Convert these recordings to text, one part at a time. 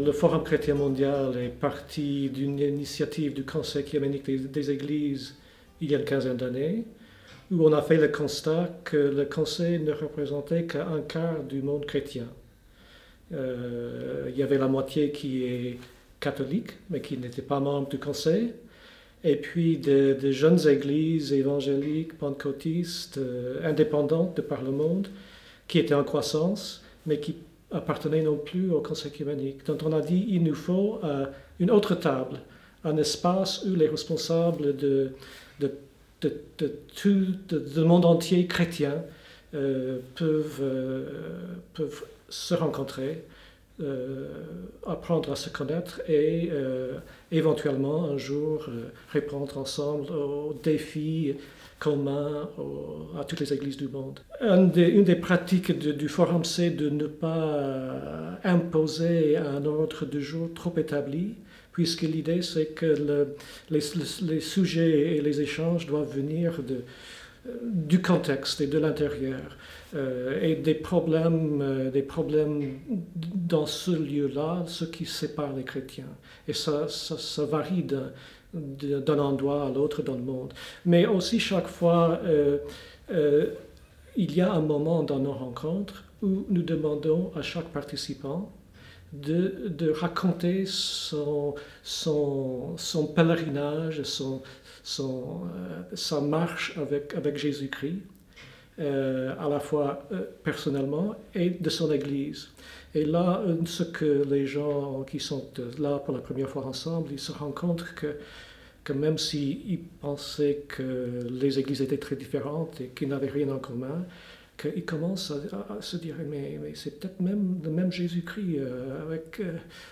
Le Forum chrétien mondial est parti d'une initiative du Conseil œcuménique des Églises il y a une quinzaine d'années, où on a fait le constat que le Conseil ne représentait qu'un quart du monde chrétien. Il y avait la moitié qui est catholique, mais qui n'était pas membre du Conseil, et puis de jeunes églises évangéliques, pentecôtistes, indépendantes de par le monde, qui étaient en croissance, mais qui appartenaient non plus au Conseil œcuménique. Donc on a dit il nous faut une autre table, un espace où les responsables du monde entier chrétien peuvent se rencontrer, apprendre à se connaître et éventuellement un jour répondre ensemble aux défis communs à toutes les églises du monde. Une des pratiques du forum, c'est de ne pas imposer un ordre du jour trop établi, puisque l'idée c'est que les sujets et les échanges doivent venir du contexte et de l'intérieur. Et des problèmes dans ce lieu-là, ce qui sépare les chrétiens. Et ça varie d'un endroit à l'autre dans le monde. Mais aussi, chaque fois, il y a un moment dans nos rencontres où nous demandons à chaque participant de raconter son pèlerinage, sa marche avec Jésus-Christ, à la fois personnellement et de son Église. Et là, ce que les gens qui sont là pour la première fois ensemble, ils se rendent compte que même s'ils pensaient que les Églises étaient très différentes et qu'ils n'avaient rien en commun, qu'ils commencent à se dire mais c'est peut-être même le même Jésus-Christ,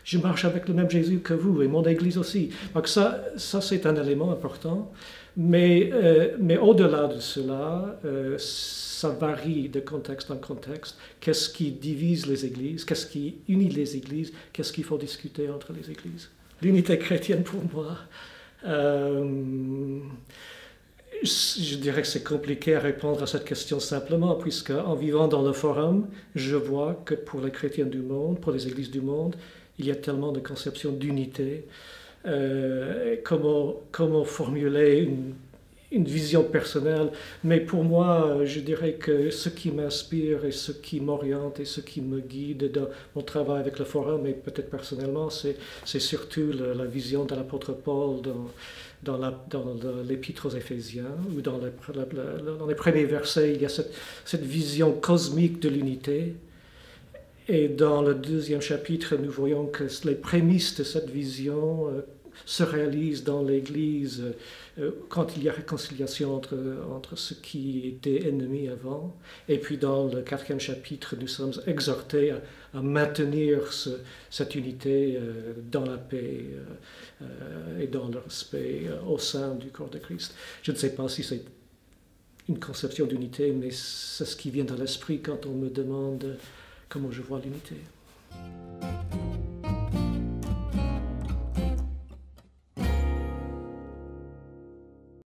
je marche avec le même Jésus que vous et mon Église aussi. Donc ça c'est un élément important, mais au-delà de cela, ça varie de contexte en contexte. Qu'est-ce qui divise les Églises? Qu'est-ce qui unit les Églises? Qu'est-ce qu'il faut discuter entre les Églises? L'unité chrétienne pour moi, je dirais que c'est compliqué à répondre à cette question simplement, puisque en vivant dans le forum, je vois que pour les chrétiens du monde, pour les églises du monde, il y a tellement de conceptions d'unité. Comment formuler une vision personnelle, mais pour moi, je dirais que ce qui m'inspire et ce qui m'oriente et ce qui me guide dans mon travail avec le forum, et peut-être personnellement, c'est surtout la vision de l'apôtre Paul dans l'épître aux Éphésiens, où dans les premiers versets, il y a cette vision cosmique de l'unité. Et dans le deuxième chapitre, nous voyons que les prémices de cette vision se réalisent dans l'Église quand il y a réconciliation entre ceux qui étaient ennemis avant. Et puis dans le quatrième chapitre, nous sommes exhortés à maintenir cette unité dans la paix et dans le respect au sein du corps de Christ. Je ne sais pas si c'est une conception d'unité, mais c'est ce qui vient à l'esprit quand on me demande comment je vois l'unité.